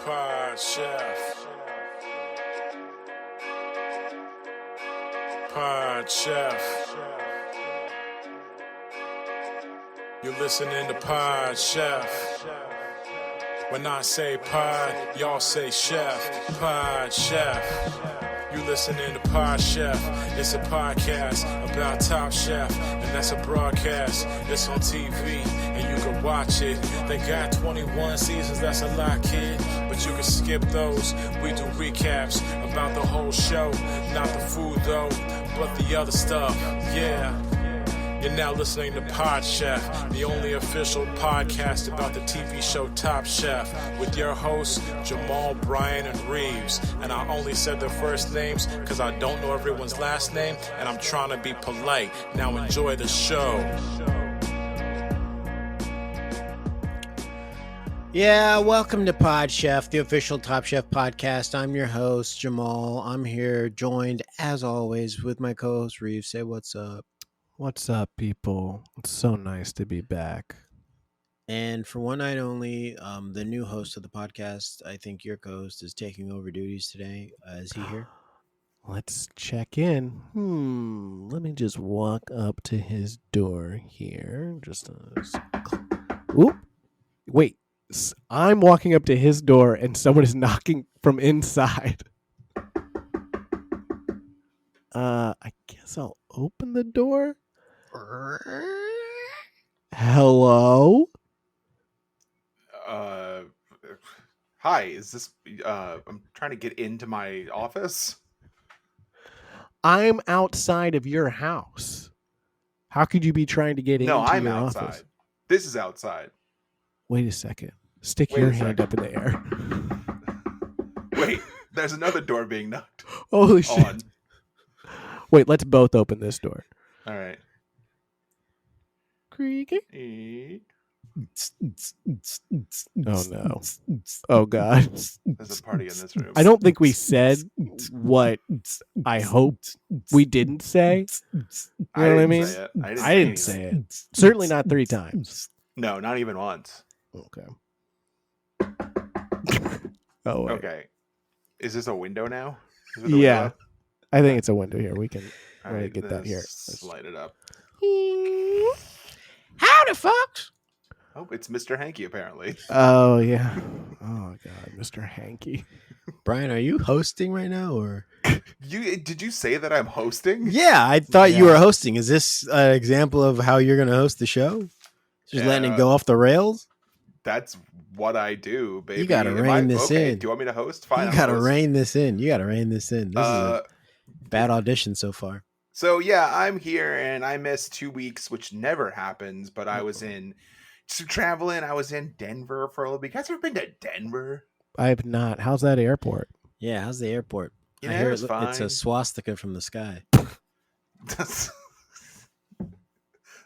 Pod Chef. Pod Chef. You're listening to Pod Chef. When I say pod, y'all say chef. Pod Chef. You listening to Pod Chef. It's a podcast about Top Chef, and that's a broadcast. It's on TV, and you can watch it. They got 21 seasons, that's a lot, kid. But you can skip those. We do recaps about the whole show. Not the food, though, but the other stuff. Yeah. You're now listening to Pod Chef, the only official podcast about the TV show Top Chef, with your hosts, Jamal, Bryan, and Reaves. And I only said their first names because I don't know everyone's last name, and I'm trying to be polite. Now enjoy the show. Yeah, welcome to Pod Chef, the official Top Chef podcast. I'm your host, Jamal. I'm here joined, as always, with my co-host, Reaves. Say what's up. What's up, people? It's so nice to be back. And for one night only, the new host of the podcast, I think your co-host, is taking over duties today. Is he here? Let's check in. Let me just walk up to his door here. Oop. Wait. I'm walking up to his door and someone is knocking from inside. I guess I'll open the door. Hello? Hi, is this, I'm trying to get into my office. I'm outside of your house. How could you be trying to get into your I'm office? outside. This is outside. Wait a second. Stick your hand up in the air. Wait, there's another door being knocked Holy shit. on. Wait, let's both open this door. All right. Creaky. Oh no. Oh god. There's a party in this room. I don't think we said what I hoped we didn't say. You know what I mean? Say it. I didn't say it. Certainly not 3 times. No, not even once. Okay. Oh wait. Okay. Is this a window now? Is it a Yeah. window? I think it's a window here. We can All right, get that let's here. Slide it up. Howdy, folks! Oh, it's Mr. Hanky, apparently. Oh yeah. Oh god, Mr. Hanky. Brian, are you hosting right now, or? Did you say that I'm hosting? Yeah, I thought you Yeah. were hosting. Is this an example of how you're going to host the show? Just letting it go off the rails? That's what I do, baby. You got to Am rein I- this okay, in. Do you want me to host? Fine. You I'll got to host. rein this in. This is a bad audition so far. So yeah, I'm here and I missed 2 weeks, which never happens. But I was traveling. I was in Denver for a little bit. You guys ever been to Denver? I have not. How's that airport? Yeah, how's the airport? You I know, hear it's fine. it's a swastika from the sky.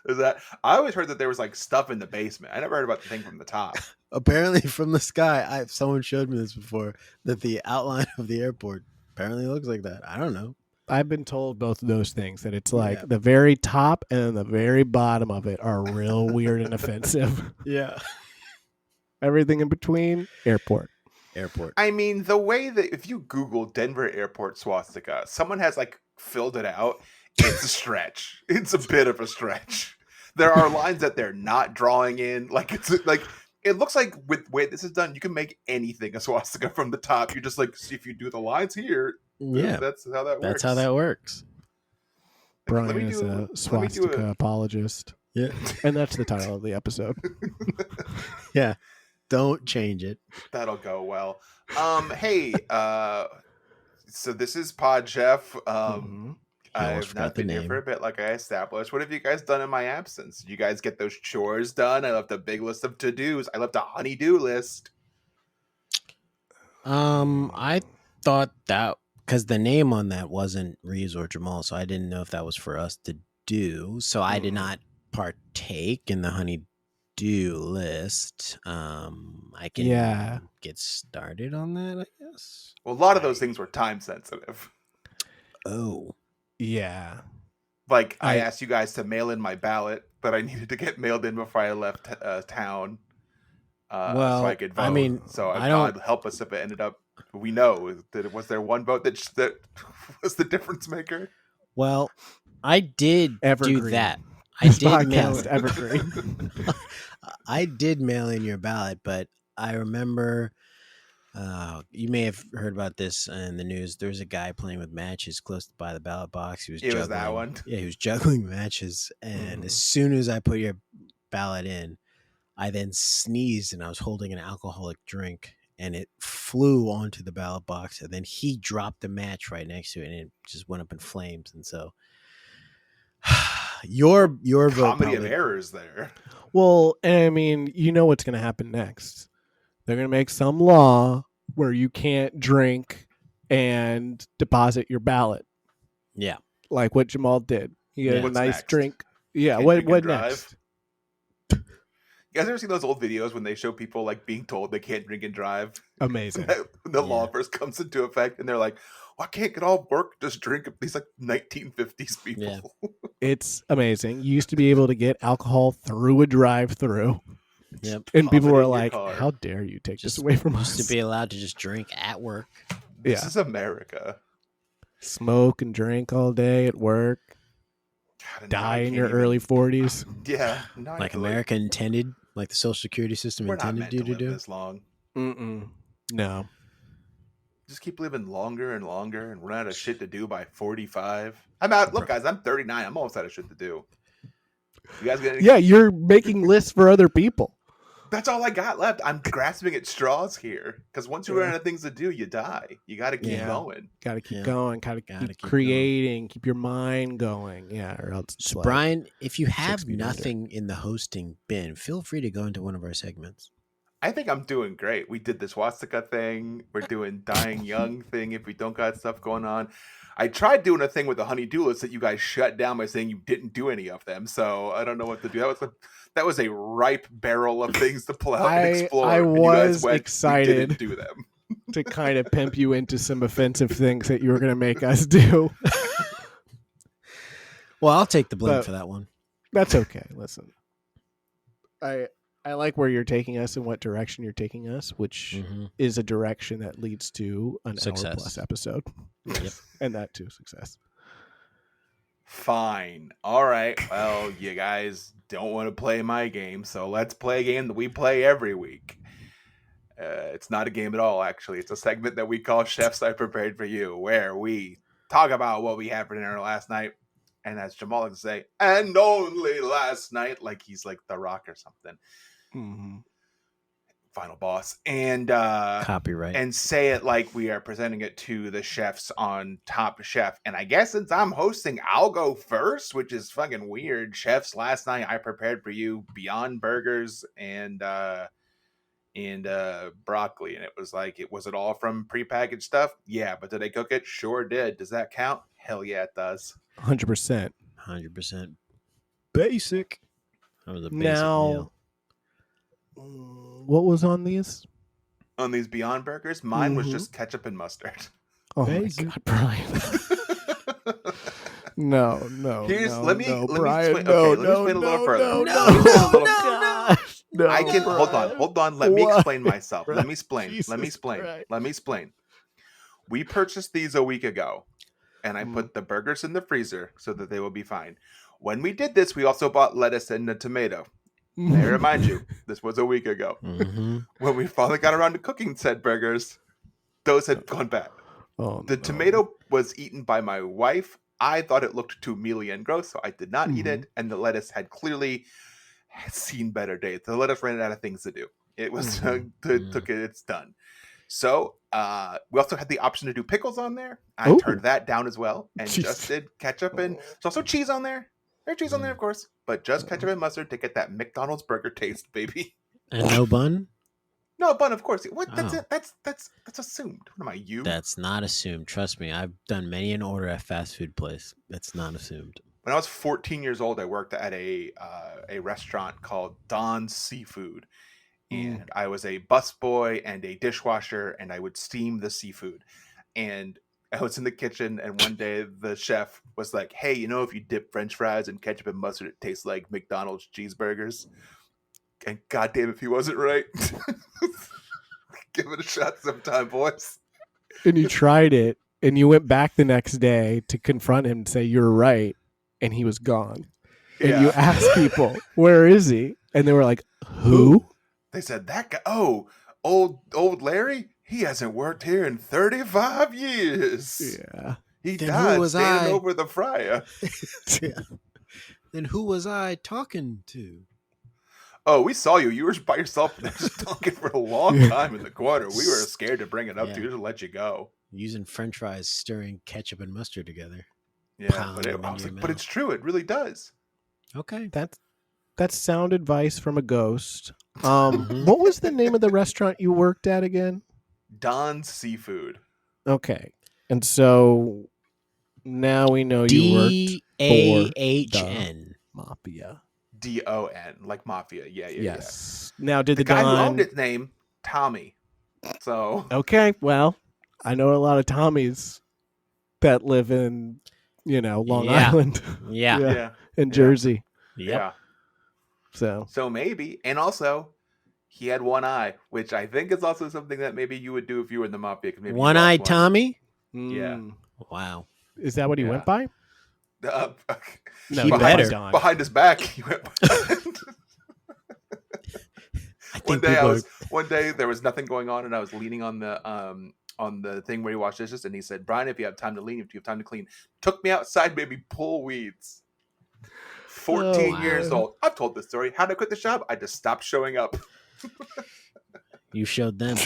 Is that? I always heard that there was like stuff in the basement. I never heard about the thing from the top. Apparently, from the sky, someone showed me this before, that the outline of the airport apparently looks like that. I don't know. I've been told both of those things, that it's like Yeah. the very top and the very bottom of it are real weird and offensive. Yeah. Everything in between, airport. I mean, the way that if you Google Denver airport swastika, someone has like filled it out. It's a stretch. It's a bit of a stretch. There are lines that they're not drawing in. Like it looks like with the way this is done, you can make anything a swastika from the top. You just like see if you do the lines here. Yeah. That's how that works. That's how that works. Let Brian me is do- a let me do swastika apologist. Yeah. And that's the title of the episode. Yeah. Don't change it. That'll go well. Hey, so this is Pod Chef. Mhm. You almost I've forgot not the been here name. for a bit, like I established. What have you guys done in my absence? Did you guys get those chores done? I left a big list of to-dos. I left a honey-do list. I thought that because the name on that wasn't Reeves or Jamal, so I didn't know if that was for us to do. So I did not partake in the honey-do list. I can get started on that, I guess. Well, a lot of those things were time sensitive. Oh. Yeah. Like, I asked you guys to mail in my ballot that I needed to get mailed in before I left town. so I could vote. I mean, I God don't. help us if it ended up. We know that was there one vote that was the difference maker. Well, I did Evergreen. do that. I This did mail. podcast, Evergreen. I did mail in your ballot, but I remember. You may have heard about this in the news. There's a guy playing with matches close by the ballot box. He was It juggling. was that one. Yeah, he was juggling matches, and as soon as I put your ballot in, I then sneezed, and I was holding an alcoholic drink, and it flew onto the ballot box, and then he dropped the match right next to it, and it just went up in flames. And so, your vote Comedy of probably, errors there. Well, and I mean, you know what's going to happen next. They're going to make some law where you can't drink and deposit your ballot, yeah. like what Jamal did. He had Yeah. a What's nice next? drink. Yeah, Can't what drink and what drive? next? You guys ever seen those old videos when they show people like being told they can't drink and drive? Amazing. When the law Yeah. first comes into effect, and they're like, "Why can't it all work? Just drink." These like 1950s people. Yeah. It's amazing. You used to be able to get alcohol through a drive-through, Yep. and people Pop it were in your like, car. "How dare you take this Just away from used us?" to be allowed to just drink at work. This Yeah. is America. Smoke and drink all day at work, God, and now I die in can't your even- early 40s. Yeah, now I Like feel America intended, like the Social Security system we're not intended meant you to to live do. this long. Mm-mm. No. Just keep living longer and longer, and run out of shit to do by 45. I'm out. Look, guys, I'm 39. I'm almost out of shit to do. You guys gonna? Yeah, you're making lists for other people. That's all I got left. I'm grasping at straws here because once you run out of things to do, you die. You got to keep Yeah. going. Got to keep Yeah. going. Got to Gotta keep keep creating. Keep your mind going. Yeah, or else it's So, like, Brian, if you 6 have feet under. nothing in the hosting bin, feel free to go into one of our segments. I think I'm doing great. We did the swastika thing. We're doing dying young thing if we don't got stuff going on. I tried doing a thing with the honey-do list that you guys shut down by saying you didn't do any of them. So I don't know what to do. That was a ripe barrel of things to pull out and explore. I and you guys was went, excited. We didn't do them. to kind of pimp you into some offensive things that you were going to make us do. Well, I'll take the blame But- for that one. That's okay. Listen, I like where you're taking us and what direction you're taking us, which Mhm. is a direction that leads to an Success. hour plus episode. Yep. And that too, success. Fine. All right. Well, you guys don't want to play my game, so let's play a game that we play every week. It's not a game at all, actually. It's a segment that we call Chefs I Prepared for You, where we talk about what we had for dinner last night. And as Jamal would say, and only last night, like he's like The Rock or something. Mm-hmm. Final boss. And Copyright. and say it like we are presenting it to the chefs on Top Chef. And I guess since I'm hosting, I'll go first, which is fucking weird. Chefs, last night I prepared for you Beyond Burgers and broccoli. And it was like, was it all from prepackaged stuff? Yeah, but did I cook it? Sure did. Does that count? Hell yeah, it does. 100%. 100% basic. That was a basic Now, meal. what was on these? On these Beyond Burgers, mine was Mhm. just ketchup and mustard. Oh Basic. my God, Brian. No, Let me Brian, explain. no, Okay, let me no, explain a little no, further. no, Let me no, explain a little- gosh, no, I can hold on. Let me What? explain myself. Let me explain. Jesus Let me explain. Christ. Let me explain. We purchased these a week ago, and I put the burgers in the freezer so that they will be fine. When we did this, we also bought lettuce and a tomato. May I remind you, this was a week ago. Mm-hmm. When we finally got around to cooking said burgers, those had gone bad. Oh, The no. tomato was eaten by my wife. I thought it looked too mealy and gross, so I did not eat it. And the lettuce had clearly seen better days. The lettuce ran out of things to do. It was took it. It's done. So we also had the option to do pickles on there. I Ooh. turned that down as well, and Jeez. just did ketchup and there's also cheese on there. There's cheese on there, of course, but just ketchup and mustard to get that McDonald's burger taste, baby. And no bun? No bun, of course. What? That's Oh. it. That's assumed. What am I? You? That's not assumed. Trust me, I've done many an order at fast food place. That's not assumed. When I was 14 years old, I worked at a restaurant called Don's Seafood, and I was a busboy and a dishwasher, and I would steam the seafood. And I was in the kitchen, and one day the chef was like, "Hey, if you dip French fries in ketchup and mustard, it tastes like McDonald's cheeseburgers." And goddamn if he wasn't right. Give it a shot sometime, boys. And you tried it, and you went back the next day to confront him and say you're right, and he was gone. And you asked people, where is he? And they were like, who? They said, that guy, old Larry? He hasn't worked here in 35 years. Yeah. He Then died who was standing I? over the fryer. Then who was I talking to? Oh, we saw you. You were by yourself just talking for a long time in the corner. We were scared to bring it up to you to let you go. Using French fries, stirring ketchup and mustard together. Yeah, but it's true. It really does. Okay. That's sound advice from a ghost. What was the name of the restaurant you worked at again? Don's Seafood. Okay. And so now we know you worked DAHN. Mafia. DON, like mafia. Yeah. Yes. Now, did the the guy who Don... owned its name, Tommy. So Okay, well, I know a lot of Tommies that live in, Long Island. Yeah. In Jersey. Yep. Yeah. So maybe, and also, he had one eye, which I think is also something that maybe you would do if you were in the mafia. Maybe One-eyed Tommy? Yeah. Wow. Is that what he went by? No, he better. Behind his back. He went one day there was nothing going on, and I was leaning on the thing where he washed dishes, and he said, "Bryan, if you have time to lean, if you have time to clean," took me outside, made me pull weeds. 14 years old. I've told this story. How did I quit the job? I just stopped showing up. You showed them.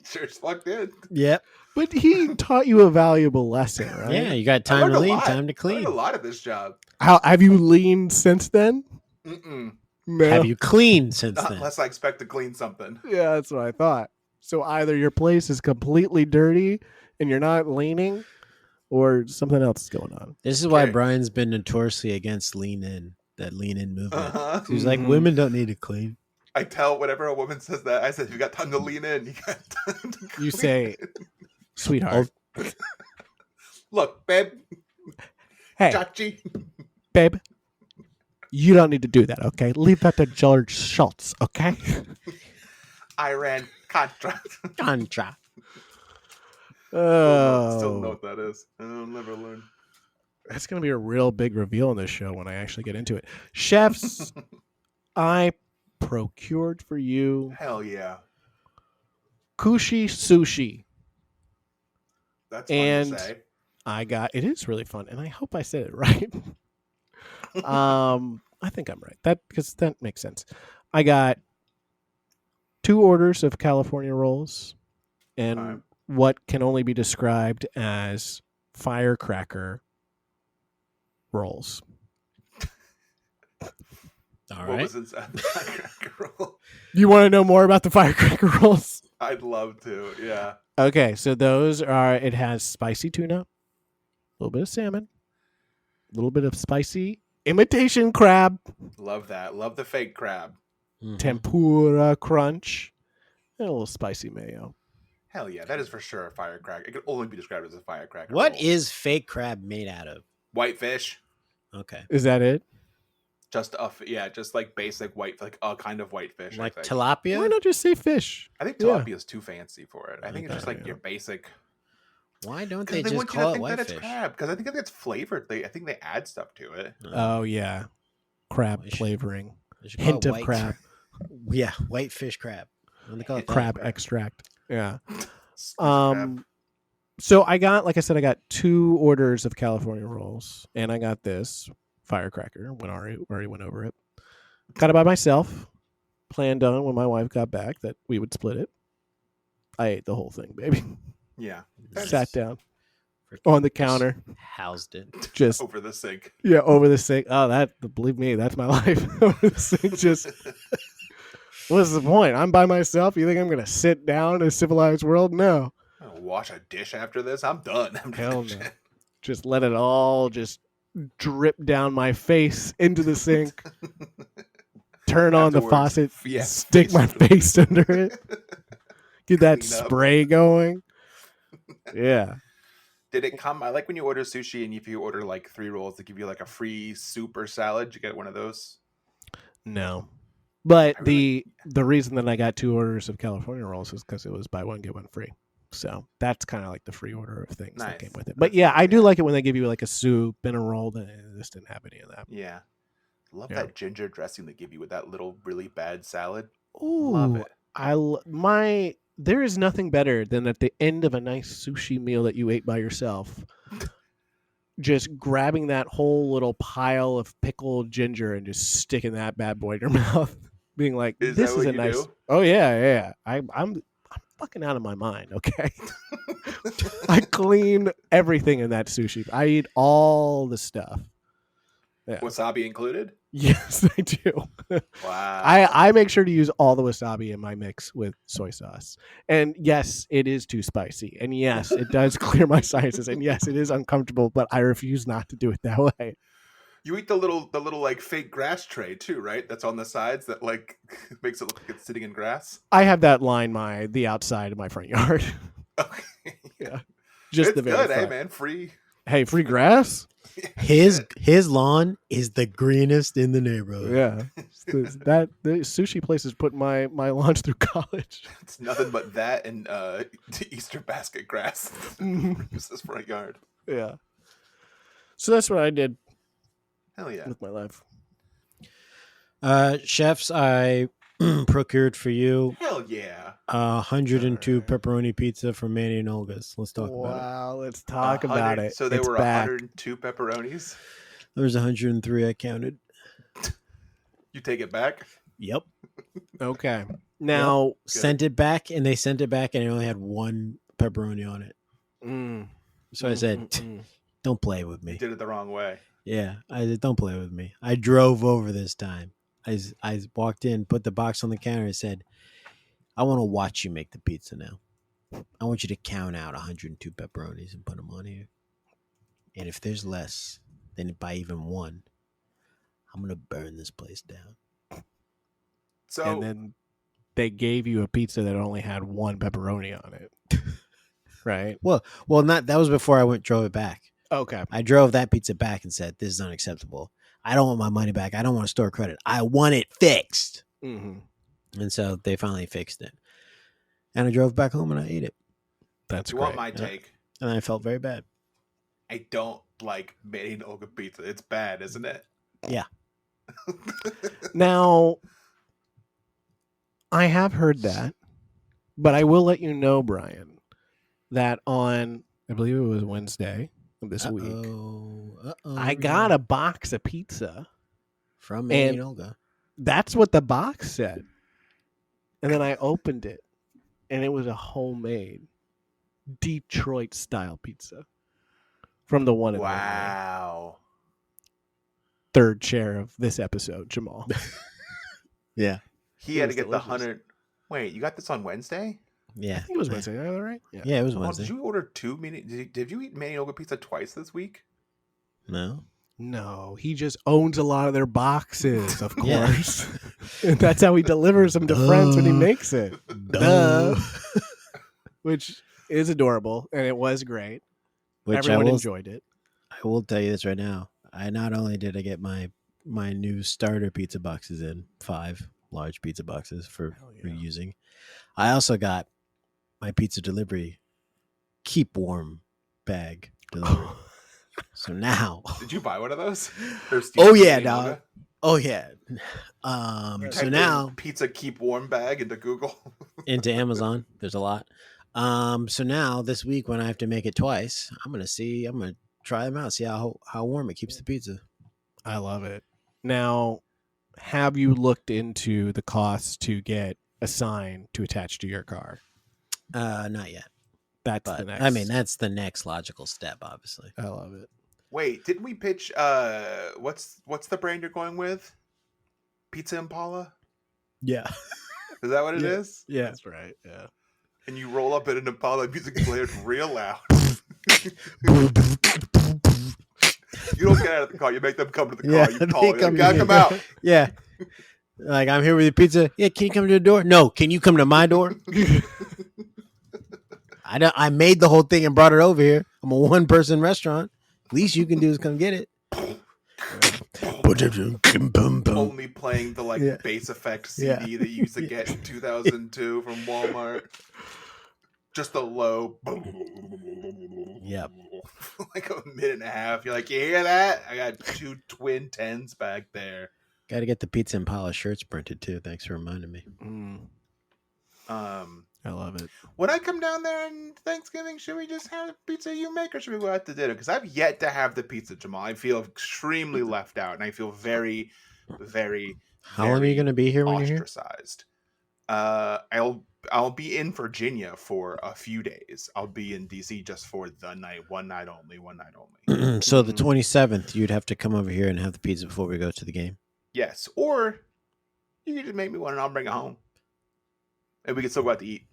Sure as fuck did. Yep. But he taught you a valuable lesson, right? Yeah, you got time to lean, time to clean. I learned a lot of this job. How have you leaned since then? Mm-mm. No. Have you cleaned since Not then? unless I expect to clean something. Yeah, that's what I thought. So either your place is completely dirty and you're not leaning, or something else is going on. This is why Bryan's been notoriously against that lean in movement. Uh-huh. He's like, women don't need to clean. I tell whenever a woman says that, I said, "You got time to lean in. You got time to clean." You say, "Sweetheart, look, babe, hey, Chachi, babe, you don't need to do that. Okay, leave that to George Schultz. Okay." Iran Contra. Contra. Oh, Still know what that is. I'll never learn. That's going to be a real big reveal in this show when I actually get into it. Chefs, I procured for you. Hell yeah. Kushi sushi. That's fun to say. It is really fun, and I hope I said it right. I think I'm right. Because that makes sense. I got 2 orders of California rolls and what can only be described as firecracker rolls. All what right. was inside the firecracker roll? You want to know more about the firecracker rolls? I'd love to, yeah. Okay, so it has spicy tuna, a little bit of salmon, a little bit of spicy imitation crab, Love that. Love the fake crab. Mhm. tempura crunch, and a little spicy mayo. Hell yeah, that is for sure a firecracker. It can only be described as a firecracker. What roll. is fake crab made out of? Whitefish? Okay. Is that it? Just like basic white, like a kind of whitefish. Like I think. tilapia? Why not just say fish? I think Yeah. tilapia is too fancy for it. I think it's just Okay, like your basic. Why don't Because they they just want you to call it think that it's whitefish? crab. Because I think it's flavored. I think they add stuff to it. Oh yeah, crab They should- flavoring, They should call hint it of white crab, Yeah, whitefish crab. What do they call it? crab extract. Yeah. Crab. So I got 2 orders of California rolls, and I got this firecracker when Ari went over it. Got it by myself. Planned on when my wife got back that we would split it. I ate the whole thing, baby. Yeah. Sat down on the counter, Housed it. just Over the sink. over the sink. Oh, believe me, that's my life. Over the sink, just. What's the point? I'm by myself. You think I'm gonna sit down in a civilized world? No. I'll wash a dish after this. I'm done. Hell no. Just let it all just drip down my face into the sink. Turn on the Afterwards, faucet. Stick my face under it. Get that Clean up. spray going. Yeah. Did it come? I like when you order sushi and if you order like 3 rolls, they give you like a free soup or salad. You get one of those? No. But I really- the reason that I got 2 orders of California rolls is because it was buy one get one free. So that's kind of like the free order of things that came Nice. with it. But That's yeah, nice, I do yeah. like it when they give you like a soup and a roll. This didn't have any of that. Yeah. Love Yeah. that ginger dressing they give you with that little really bad salad. Ooh, Love it. There is nothing better than at the end of a nice sushi meal that you ate by yourself, just grabbing that whole little pile of pickled ginger and just sticking that bad boy in your mouth, being like, Is "This that is what a you nice." do? Oh yeah. I'm fucking out of my mind. Okay, I clean everything in that sushi. I eat all the stuff. Yeah. Wasabi included? Yes, I do. Wow. I make sure to use all the wasabi in my mix with soy sauce. And yes, it is too spicy. And yes, it does clear my sinuses. And yes, it is uncomfortable, but I refuse not to do it that way. You eat the little like fake grass tray too, right? That's on the sides that like makes it look like it's sitting in grass. I have that line the outside of my front yard. Okay. Yeah. Just It's the very good, hey front. man. Free. Hey, free grass? His lawn is the greenest in the neighborhood. Yeah. The sushi place has put my launch through college. It's nothing but that and the Easter basket grass. It's this front yard. Yeah. So that's what I did Hell yeah. with my life. Chefs, I procured for you Hell yeah. 102 pepperoni pizza from Manny and Olga's. Let's talk about it. Wow, let's talk about 100 it. So there It's were back. 102 pepperonis. There was 103 I counted. You take it back? Yep. Okay. Now, Sent it back, and they sent it back, and it only had one pepperoni on it. So I said, don't play with You me. did it the wrong way. Yeah, I said, don't play with me. I drove over this time. I walked in, put the box on the counter, and said, I want to watch you make the pizza now. I want you to count out 102 pepperonis and put them on here. And if there's less than by even one, I'm going to burn this place down. So and then they gave you a pizza that only had one pepperoni on it. Right? Well, not that was before I drove it back. Okay. I drove that pizza back and said, this is unacceptable. I don't want my money back. I don't want to store credit. I want it fixed. Mm-hmm. And so they finally fixed it. And I drove back home and I ate it. That's you great. want my take? And I felt very bad. I don't like Manny and Olga pizza. It's bad, isn't it? Yeah. Now, I have heard that, but I will let you know, Brian, that on, I believe it was Wednesday of this week, I got a box of pizza. from Manny and- and Olga. That's what the box said. And then I opened it, and it was a homemade Detroit style pizza from the one and only Wow. third chair of this episode, Jamal. Yeah. He It had to was get delicious. the 100. Wait, you got this on Wednesday? Yeah. I think it was Wednesday, is that right? Yeah. Yeah, it was Oh, Wednesday. did you order two? Did you eat Manny and Olga pizza twice this week? No. No, he just owns a lot of their boxes, of Yeah. course. And that's how he delivers them to friends when he makes it. Duh. Which is adorable, and it was great. Which Everyone enjoyed it. I will tell you this right now. I not only did I get my new starter pizza boxes in 5 large pizza boxes for Hell yeah. reusing. I also got my pizza delivery keep warm bag delivered. So now, Did you buy one of those? Or oh Steve's yeah, Manny and dog. Olga? Oh yeah. You So typed now in pizza keep warm bag into Google. into Amazon, there's a lot. So now this week when I have to make it twice, I'm gonna try them out, see how warm it keeps the pizza. I love it. Now, have you looked into the cost to get a sign to attach to your car? Not yet. That's But the next. I mean, that's the next logical step, obviously. I love it. Wait, didn't we pitch? What's the brand you're going with? Pizza Impala? Yeah. Is that what it is? Yeah. That's right. Yeah. And you roll up in an Impala, music played real loud. You don't get out of the car. You make them come to the car. Yeah, You they call it. come Gotta to come me. out. Yeah. Like, I'm here with your pizza. Yeah, can you come to the door? No. Can you come to my door? I made the whole thing and brought it over here. I'm a 1-person restaurant. Least you can do is come get it. only playing the like Yeah. bass effect Yeah. CD that you used to get in 2002 from Walmart. Just a low, Yep. like a minute and a half. You're like, you hear that? I got 2 twin 10s back there. Got to get the Pizza Impala shirts printed too. Thanks for reminding me. I love it. When I come down there on Thanksgiving, should we just have pizza you make, or should we go out to dinner? Because I've yet to have the pizza, Jamal. I feel extremely left out, and I feel very, very. How long are you going to be here when you're here? Ostracized. I'll be in Virginia for a few days. I'll be in DC just for the night, one night only. So the 27th, you'd have to come over here and have the pizza before we go to the game. Yes, or you can just make me one and I'll bring it home, and we can still go out to eat.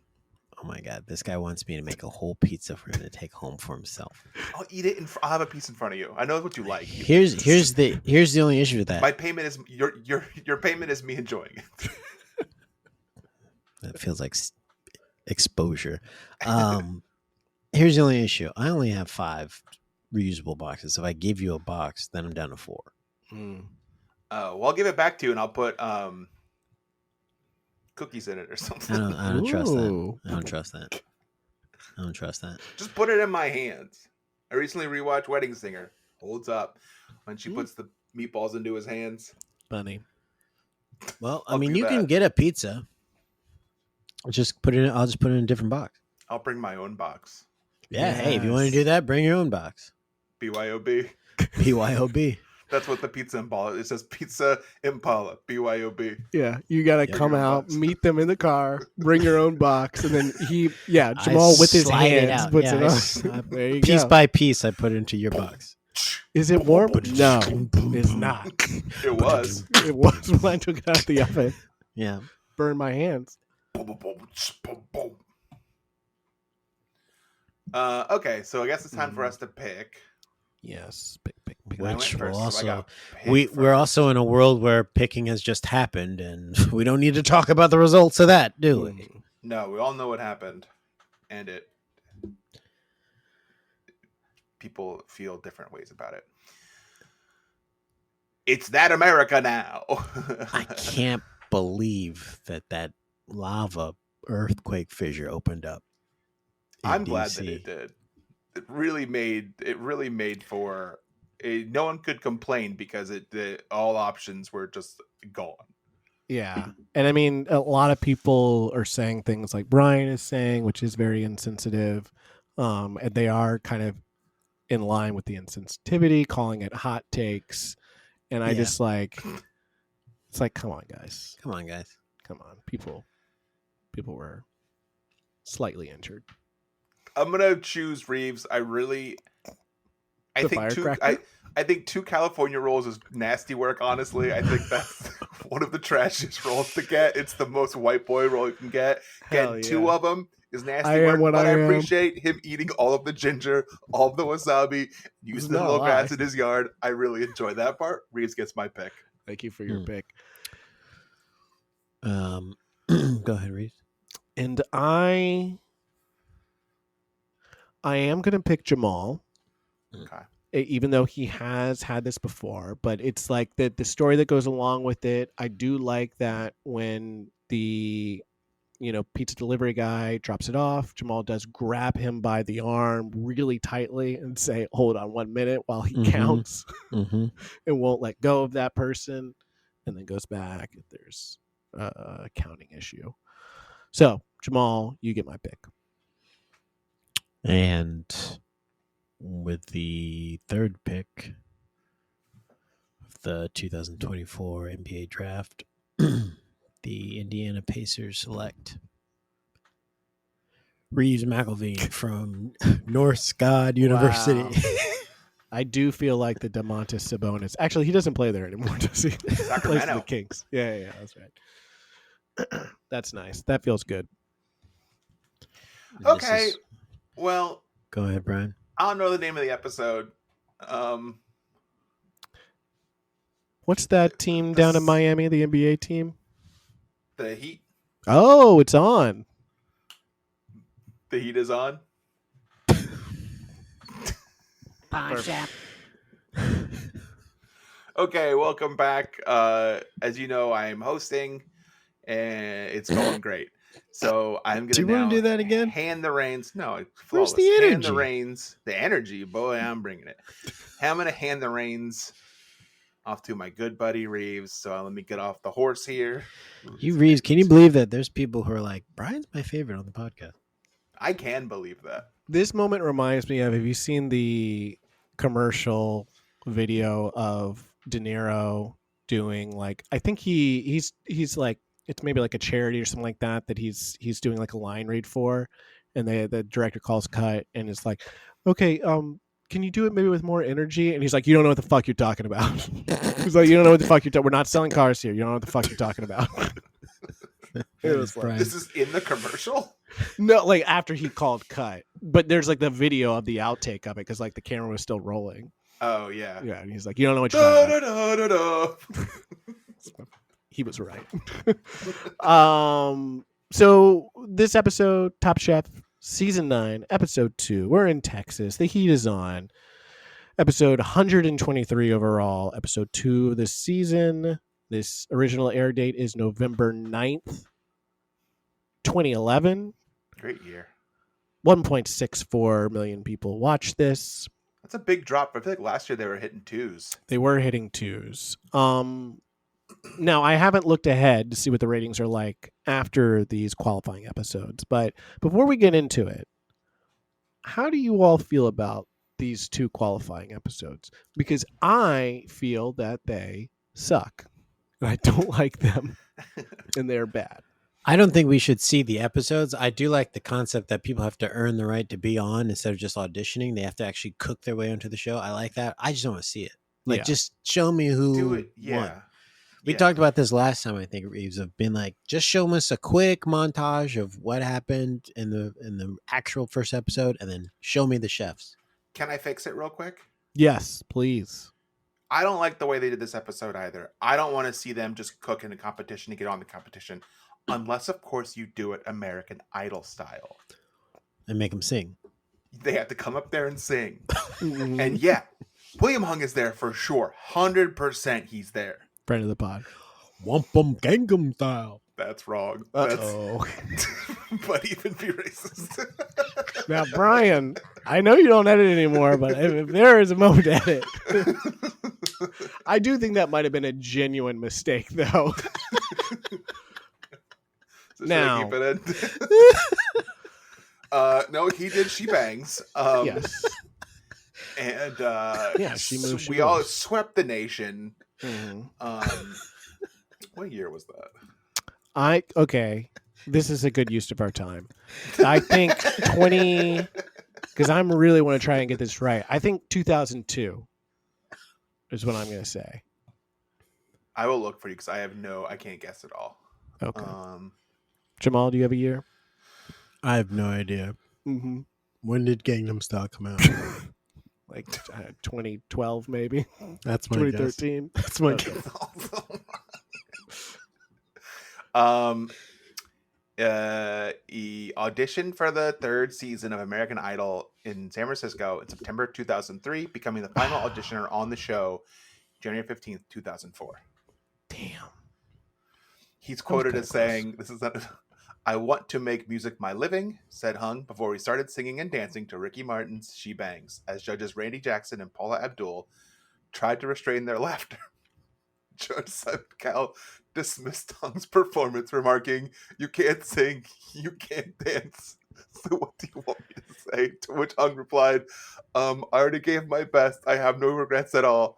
Oh my God, this guy wants me to make a whole pizza for him to take home for himself. I'll eat it. I'll have a piece in front of you. I know what you like. Here's the only issue with that. My payment is your payment is me enjoying it. That feels like exposure. Here's the only issue. I only have 5 reusable boxes. If I give you a box, then I'm down to 4. Well, I'll give it back to you, and I'll put cookies in it or something. I don't trust that. I don't trust that. Just put it in my hands. I recently rewatched Wedding Singer. Holds up when she puts the meatballs into his hands. Funny. Well, I mean, you can get a pizza. I'll just put it in a different box. I'll bring my own box. Yeah, hey, if you want to do that, bring your own box. BYOB. BYOB. That's what the Pizza Impala. It says Pizza Impala. BYOB. Yeah, you gotta come out, meet them in the car, bring your own box, and then Jamal with his hands puts it on. There you piece go. by piece, I put it into your box. Is it warm? No, it's not. It was. It was when I took it out of the oven. Yeah. Burned my hands. Okay, so I guess it's time for us to pick. Yes, pick. Which will first, also so we're also in a world where picking has just happened, and we don't need to talk about the results of that, do we? No, we all know what happened, and people feel different ways about it. It's that America now. I can't believe that lava earthquake fissure opened up. I'm glad that it did. It really made for no one could complain because all options were just gone. Yeah. And I mean, a lot of people are saying things like Bryan is saying, which is very insensitive. And they are kind of in line with the insensitivity, calling it hot takes. And I just it's like, come on, guys. Come on, guys. Come on. People were slightly injured. I'm gonna choose Reaves. I think 2 California rolls is nasty work. Honestly, I think that's one of the trashiest rolls to get. It's the most white boy roll you can get. Getting 2 of them is nasty work. But I appreciate him eating all of the ginger, all of the wasabi, using the little grass in his yard. I really enjoy that part. Reaves gets my pick. Thank you for your pick. Go ahead, Reaves. And I am going to pick Jamal. Okay. Even though he has had this before, but it's like the story that goes along with it. I do like that when the pizza delivery guy drops it off, Jamal does grab him by the arm really tightly and say, hold on 1 minute while he counts and won't let go of that person, and then goes back if there's a counting issue. So Jamal, you get my pick. And with the third pick of the 2024 NBA draft, the Indiana Pacers select Reaves McElveen from North Scott University. Wow. I do feel like the Domantas Sabonis. Actually, he doesn't play there anymore, does he? He plays for the Kings. Yeah, that's right. That's nice. That feels good. Okay. Well, go ahead, Bryan. I don't know the name of the episode. What's that team down in Miami, the NBA team? The Heat. Oh, it's on. The Heat is on. Okay, welcome back. As you know, I am hosting, and it's going great. So I'm Do gonna you want to now do that again? hand the reins. No, it's Where's flawless. the Hand the energy? reins. The energy, boy, I'm bringing it. I'm gonna hand the reins off to my good buddy Reaves. So let me get off the horse here. You Reeves, can you believe that there's people who are like, Brian's my favorite on the podcast? I can believe that. This moment reminds me of, have you seen the commercial video of De Niro doing, like, I think he's like, it's maybe like a charity or something like that he's doing like a line read for, and the director calls cut and is like, okay, can you do it maybe with more energy? And he's like, you don't know what the fuck you're talking about. He's like, you don't know what the fuck you're talking. We're not selling cars here. You don't know what the fuck you're talking about. It was like, Brian. This is in the commercial. no, like after he called cut, but there's like the video of the outtake of it because like the camera was still rolling. Oh yeah. Yeah, and he's like, you don't know what you're talking Da, da, about. da, da, da. He was right. So this episode, Top Chef, season 9, episode 2. We're in Texas. The heat is on. Episode 123 overall. Episode 2 of this season. This original air date is November 9th, 2011. Great year. 1.64 million people watched this. That's a big drop. I feel like last year they were hitting 2s. They were hitting 2s. Now, I haven't looked ahead to see what the ratings are like after these qualifying episodes, but before we get into it, how do you all feel about these 2 qualifying episodes? Because I feel that they suck. And I don't like them, and they're bad. I don't think we should see the episodes. I do like the concept that people have to earn the right to be on instead of just auditioning. They have to actually cook their way onto the show. I like that. I just don't want to see it. Like, Yeah. just show me who Do it. Yeah. won. We Yeah. talked about this last time, I think, Reeves, of being like, just show us a quick montage of what happened in the actual first episode, and then show me the chefs. Can I fix it real quick? Yes, please. I don't like the way they did this episode either. I don't want to see them just cook in a competition to get on the competition. Unless, of course, you do it American Idol style. And make them sing. They have to come up there and sing. And And yeah, William Hung is there for sure. 100% he's there. friend of the pod. Wampum Gangnam style. That's wrong. Uh-oh. But even be racist. Now, Brian, I know you don't edit anymore, but if there is a moment to edit, I do think that might have been a genuine mistake, though. So should Now. I keep it in? No, he did She Bangs. Yes. And Yeah, She Moves, She we all Moves. swept the nation. Mhm. What year was that? Okay, this is a good use of our time. I think 20, because I'm really want to try and get this right. I think 2002 is what I'm going to say. I will look for you because I can't guess at all. Okay. Jamal, do you have a year? I have no idea. Mm-hmm. When did Gangnam Style come out? Like 2012, maybe That's my guess. 2013. That's my Okay. guess. He auditioned for the 3rd season of American Idol in San Francisco in September 2003, becoming the final auditioner on the show January 15th, 2004. Damn. He's quoted kinda as saying, "This is not, I want to make music my living," said Hung before he started singing and dancing to Ricky Martin's She Bangs, as judges Randy Jackson and Paula Abdul tried to restrain their laughter. Judge Cal dismissed Hung's performance, remarking, "You can't sing, you can't dance. So what do you want me to say?" To which Hung replied, "I already gave my best. I have no regrets at all."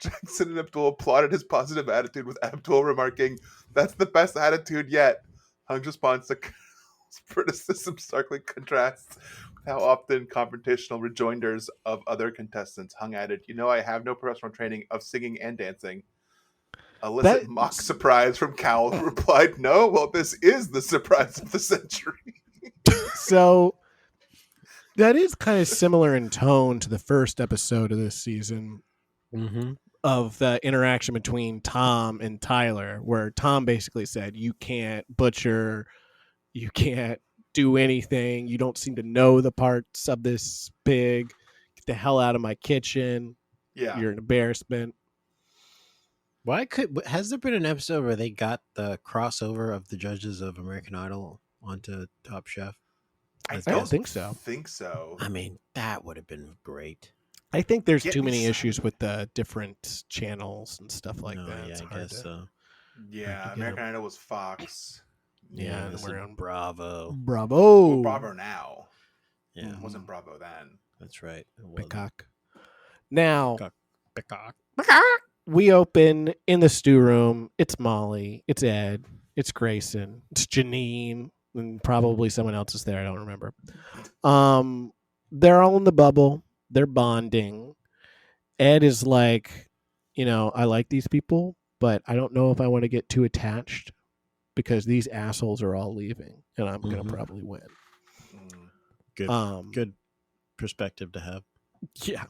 Jackson and Abdul applauded his positive attitude, with Abdul remarking, "That's the best attitude yet." Hung's response to Cal's criticism starkly contrasts with how often confrontational rejoinders of other contestants. Hung added, "I have no professional training of singing and dancing." Elicit mock surprise from Cal, who replied, "No, well, this is the surprise of the century." So that is kind of similar in tone to the first episode of this season Mm-hmm. of the interaction between Tom and Tyler, where Tom basically said, "You can't butcher, you can't do anything, you don't seem to know the parts of this pig, get the hell out of my kitchen, Yeah. you're an embarrassment." Has there been an episode where they got the crossover of the judges of American Idol onto Top Chef? I don't think so. Think so. I mean, that would have been great. I think there's Get too me many some. issues with the different channels and stuff like No, that. yeah, It's I hard guess to- so. Yeah, get American 'em. Idol was Fox. Yeah, and this we're is on Bravo. Bravo. Well, Bravo now. Yeah, It wasn't Bravo then. that's right. It wasn't. Peacock. Now, Peacock. we open in the stew room. It's Molly. It's Ed. It's Grayson. It's Janine. And probably someone else is there. I don't remember. They're all in the bubble. They're bonding. Ed is like, I like these people, but I don't know if I want to get too attached because these assholes are all leaving and I'm going to probably win. Mm. Good perspective to have. Yeah.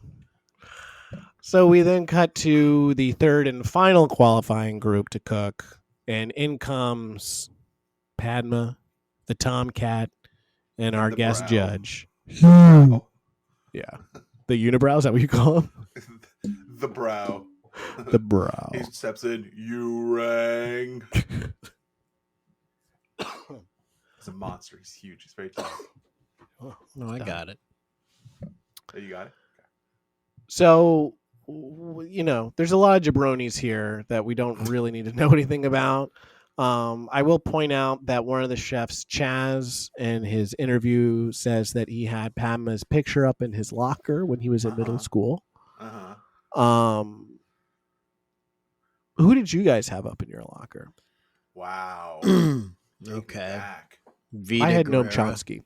So we then cut to the third and final qualifying group to cook, and in comes Padma, the Tomcat, and our the guest Brow. judge. Brow. Yeah. The unibrow, is that what you call him? The Brow. The brow. He steps in. You rang. He's a monster. He's huge. He's very tough. No, I got it. Oh, you got it? So, there's a lot of jabronis here that we don't really need to know anything about. I will point out that one of the chefs, Chaz, in his interview says that he had Padma's picture up in his locker when he was in middle school. Uh-huh. Who did you guys have up in your locker? Wow. Okay. Back. Vita I had Noam Guerrero. Chomsky.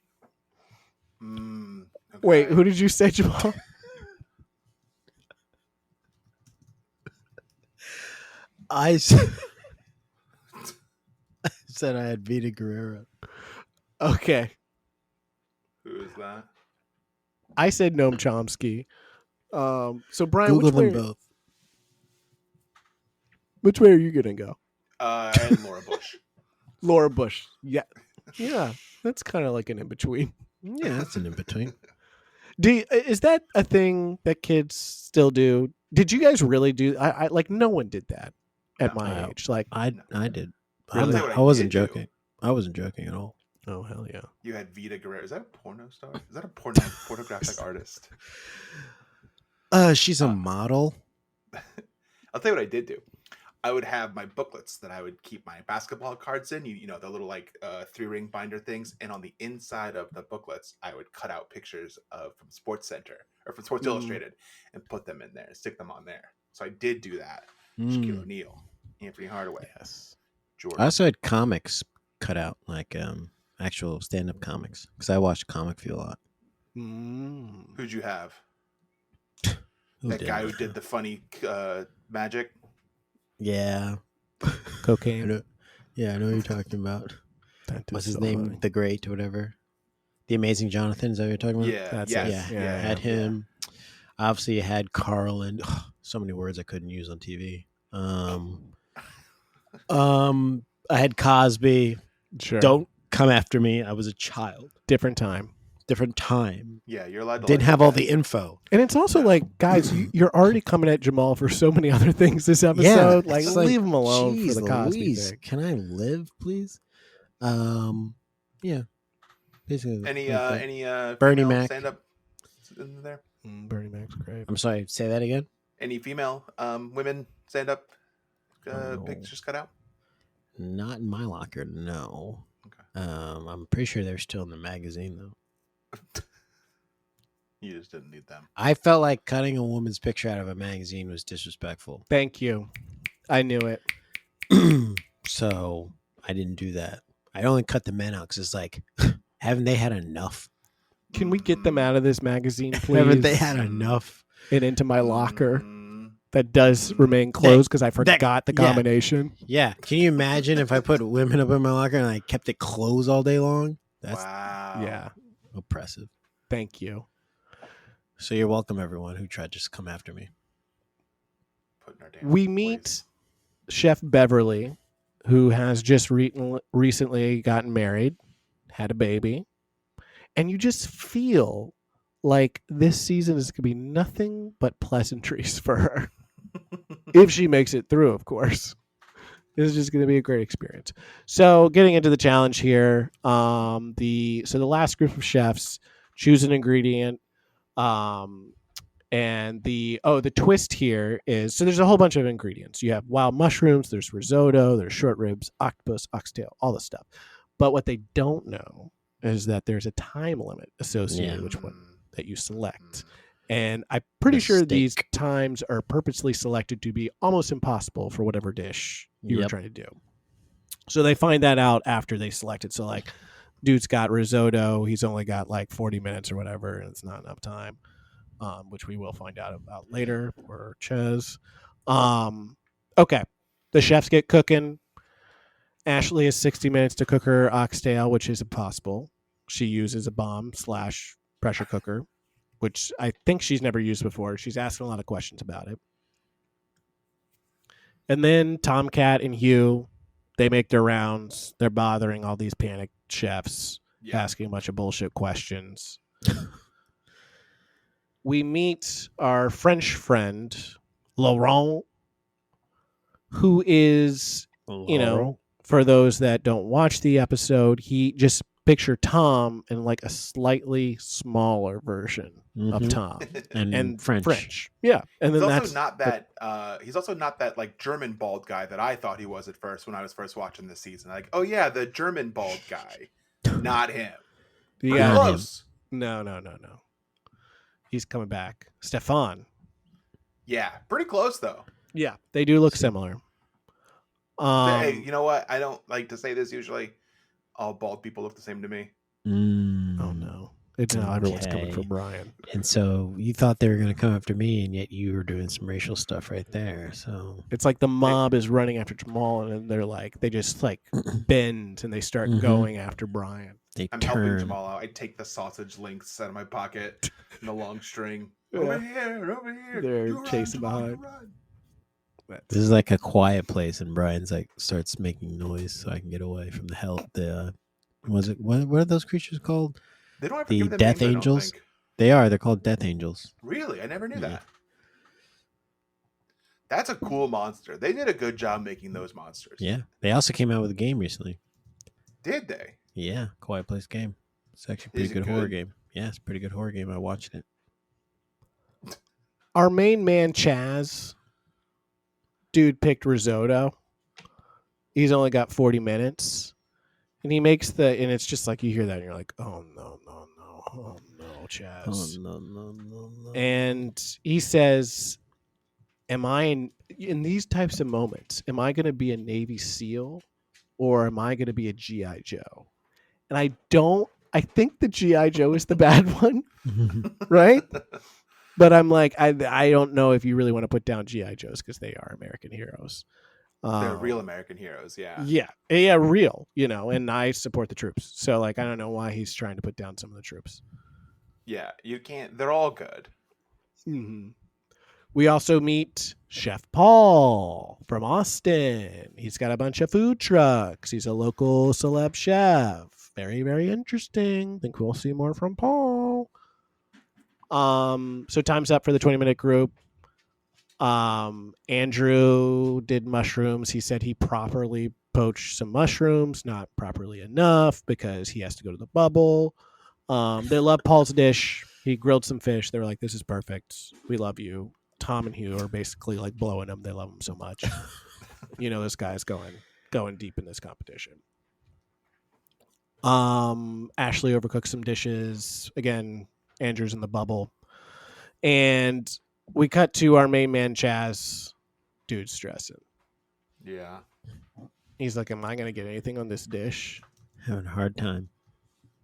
Okay. Wait, who did you say, Jamal? I said I had Vita Guerrero. Okay. Who is that? I said Noam Chomsky. So Brian, Google them which both. way are you gonna go? And Laura Bush. Laura Bush. Yeah. Yeah. That's kind of like an in between. Yeah, that's an in between. Is that a thing that kids still do? Did you guys really do? I like no one did that at No. my age. Like, I did. Really? What I wasn't did do. joking. I wasn't joking at all. oh hell yeah. You had Vita Guerrero. Is that a porno star? Is that a pornographic artist? She's a model. I'll tell you what I did do. I would have my booklets that I would keep my basketball cards in. You know the little like 3-ring binder things, and on the inside of the booklets, I would cut out pictures from Sports Center or from Sports Illustrated and put them in there and stick them on there. So I did do that. Shaquille O'Neal, Anthony Hardaway, Yes. Jordan. I also had comics cut out, like actual stand-up comics, because I watched Comic View a lot. Who'd you have? Who That didn't? guy who did the funny magic. Yeah. Cocaine. Yeah, I know what you're talking about. That What's is his so name? funny. The Great or whatever. The Amazing Jonathan, is that what you're talking about? Yeah, That's yes, it. Yeah, Yeah, had him. Obviously, you had Carl and so many words I couldn't use on TV. I had Cosby. Sure. Don't come after me. I was a child. Different time. Different time. Yeah, you're allowed to. Didn't like have all that. the info. And it's also like, guys, you're already coming at Jamal for so many other things this episode. Like, it's leave him alone for geez the Cosby Louise, thing. Can I live, please? Yeah. Basically. Any Bernie female Mac. stand up in there? Bernie Mac's great. I'm sorry. Say that again. Any female women stand up No. pictures cut out? Not in my locker. No. Okay. I'm pretty sure they're still in the magazine though. You just didn't need them. I felt like cutting a woman's picture out of a magazine was disrespectful. Thank you. I knew it. So I didn't do that. I only cut the men out because it's like, haven't they had enough? Can we get them out of this magazine, please? Haven't they had enough? And into my locker Mm, that does remain closed because I forgot the yeah. combination. Yeah. Can you imagine if I put women up in my locker and I kept it closed all day long? That's wow. Yeah. oppressive. Thank you. So you're welcome, everyone who tried to just come after me. Putting our damn We place. meet Chef Beverly, who has just recently gotten married, had a baby, and you just feel like this season is going to be nothing but pleasantries for her. if she makes it through, of course. This is just going to be a great experience. So, getting into the challenge here, the last group of chefs choose an ingredient, and the twist here is, so there's a whole bunch of ingredients. You have wild mushrooms, there's risotto, there's short ribs, octopus, oxtail, all this stuff. But what they don't know is that there's a time limit associated with which one that you select. And I'm pretty sure these times are purposely selected to be almost impossible for whatever dish you were trying to do. So they find that out after they select it. So like, dude's got risotto. He's only got like 40 minutes or whatever, and it's not enough time, which we will find out about later for Ches. Okay. The chefs get cooking. Ashley has 60 minutes to cook her oxtail, which is impossible. She uses a bomb/pressure cooker, which I think she's never used before. She's asking a lot of questions about it. And then Tomcat and Hugh, they make their rounds. They're bothering all these panicked chefs, asking a bunch of bullshit questions. We meet our French friend, Laurent, who is, for those that don't watch the episode, he just picture Tom in like a slightly smaller version of Tom and French. Yeah. And then he's also not that like German bald guy that I thought he was at first when I was first watching this season. Like, oh yeah, the German bald guy. Not him. Yeah. Close. No. He's coming back. Stefan. Yeah. Pretty close though. Yeah. They do look similar. Hey, you know what? I don't like to say this usually. All bald people look the same to me. Oh no. It's not everyone's coming for Bryan. And so you thought they were going to come after me, and yet you were doing some racial stuff right there. So it's like the mob is running after Jamal, and they're like, they just like bend and they start going after Bryan. I'm helping Jamal out. I take the sausage links out of my pocket and the long string. Over here. They're chasing behind. This is like a quiet place, and Bryan's like starts making noise so I can get away from the hell. What are those creatures called? They don't have the Death Angels. They are. They're called Death Angels. Really, I never knew that. That's a cool monster. They did a good job making those monsters. Yeah, they also came out with a game recently. Did they? Yeah, Quiet Place game. It's actually a pretty good horror game. Yeah, it's a pretty good horror game. I watched it. Our main man Chaz. Dude picked risotto. He's only got 40 minutes. And he makes and it's just like you hear that and you're like, oh no, Chaz. Oh no. And he says, am I in these types of moments, am I going to be a Navy SEAL or am I going to be a G.I. Joe? And I think the G.I. Joe is the bad one, right? But I'm like, I don't know if you really want to put down G.I. Joes because they are American heroes. They're real American heroes, yeah. Yeah, real, and I support the troops. So, like, I don't know why he's trying to put down some of the troops. Yeah, you can't. They're all good. Mm-hmm. We also meet Chef Paul from Austin. He's got a bunch of food trucks. He's a local celeb chef. Very, very interesting. Think we'll see more from Paul. So time's up for the 20-minute group. Andrew did mushrooms. He said he properly poached some mushrooms, not properly enough because he has to go to the bubble. They love Paul's dish. He grilled some fish. They were like, this is perfect. We love you. Tom and Hugh are basically like blowing him. They love him so much. This guy's going deep in this competition. Ashley overcooked some dishes. Again, Andrew's in the bubble. And we cut to our main man, Chaz. Dude's stressing. Yeah. He's like, am I going to get anything on this dish? Having a hard time.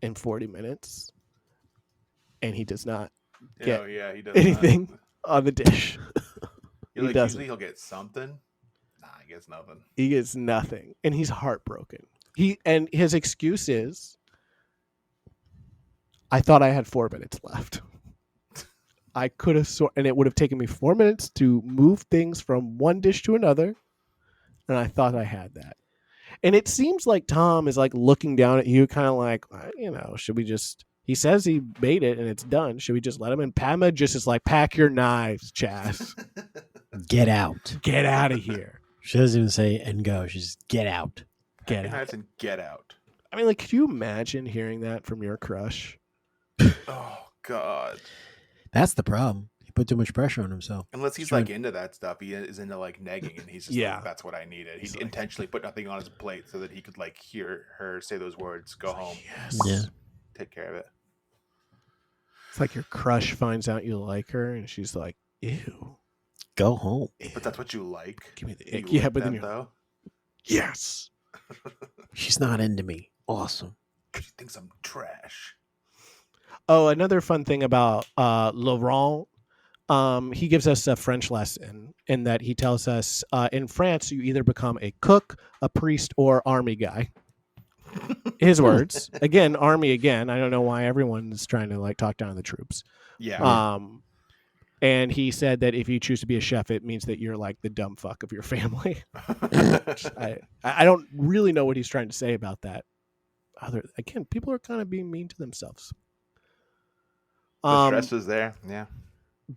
In 40 minutes. And he does not get he does anything on the dish. Usually he'll get something. Nah, he gets nothing. He gets nothing. And he's heartbroken. And his excuse is, I thought I had 4 minutes left. I could have and it would have taken me 4 minutes to move things from one dish to another. And I thought I had that. And it seems like Tom is like looking down at you, kind of like, should we just, he says he made it and it's done. Should we just let him? And Padma just is like, pack your knives, Chaz. Get out. Get out of here. She doesn't even say and go. She's get out. Get out. Imagine get out. I mean, like, could you imagine hearing that from your crush? Oh God. That's the problem. He put too much pressure on himself. Unless he's like into that stuff, he is into like negging, and he's just Yeah. like, that's what I needed. He He's like- intentionally put nothing on his plate so that he could like hear her say those words, go home, Yes. Yeah. take care of it. It's like your crush finds out you like her, and she's like, ew. Go home. But that's what you like. Give me the You ick. Yeah, like but then that, you're though. yes. She's not into me. Awesome. She thinks I'm trash. Oh, another fun thing about Laurent, he gives us a French lesson in that he tells us in France, you either become a cook, a priest, or army guy. His words. Again, army again. I don't know why everyone's trying to like talk down the troops. Yeah. And he said that if you choose to be a chef, it means that you're like the dumb fuck of your family. I don't really know what he's trying to say about that. Again, people are kind of being mean to themselves. The stress is there. Yeah.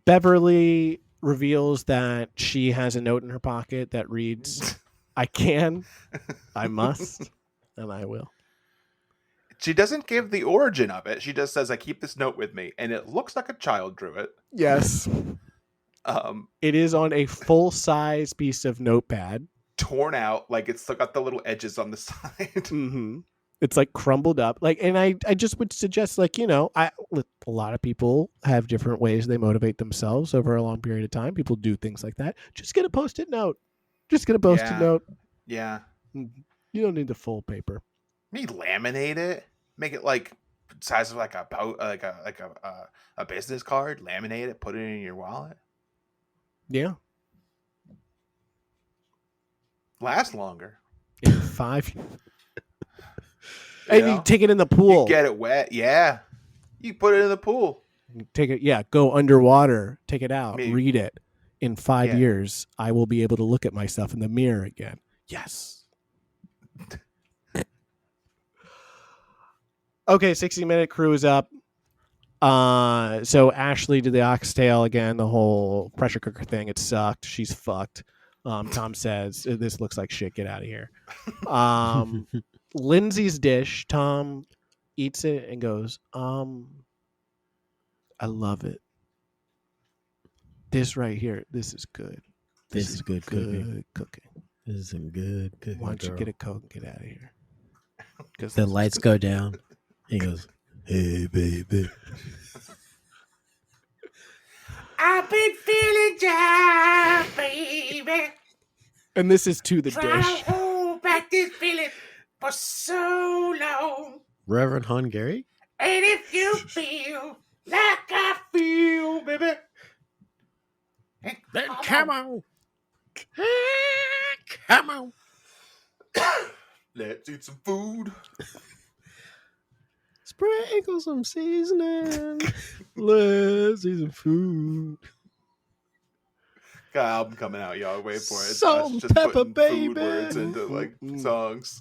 Beverly reveals that she has a note in her pocket that reads, I can, I must, and I will. She doesn't give the origin of it. She just says, I keep this note with me. And it looks like a child drew it. Yes. It is on a full-size piece of notepad. Torn out. Like it's still got the little edges on the side. Mm-hmm. It's like crumbled up. Like, and I just would suggest, like, you know, a lot of people have different ways they motivate themselves over a long period of time. People do things like that. Just get a Post-it note. Just get a Post-it note. Yeah. You don't need the full paper. Maybe laminate it. Make it like size of like a business card. Laminate it. Put it in your wallet. Yeah. Last longer. In 5 years. And know? you take it in the pool. You get it wet. Yeah. You put it in the pool. Take it. Yeah. Go underwater. Take it out. Maybe. Read it. In 5 Yeah. years, I will be able to look at myself in the mirror again. Yes. Okay. 60-minute crew is up. So Ashley did the oxtail again, the whole pressure cooker thing. It sucked. She's fucked. Tom says, this looks like shit. Get out of here. Lindsay's dish, Tom eats it and goes, I love it. This right here, this is good. This is good cooking. cooking. This is some good cooking. Why don't you girl. get a Coke and get out of here? The lights go down. He goes, hey, baby. I've been feeling down, baby. And this is to the Trying dish. to hold back this feeling for so long. Reverend Hungary? And if you feel like I feel, baby, Then come on. Come on. Let's eat some food. Sprinkle some seasoning. Let's eat some food. Got an album coming out, y'all. Wait for it. Salt Us and just pepper, putting food baby. words into like songs.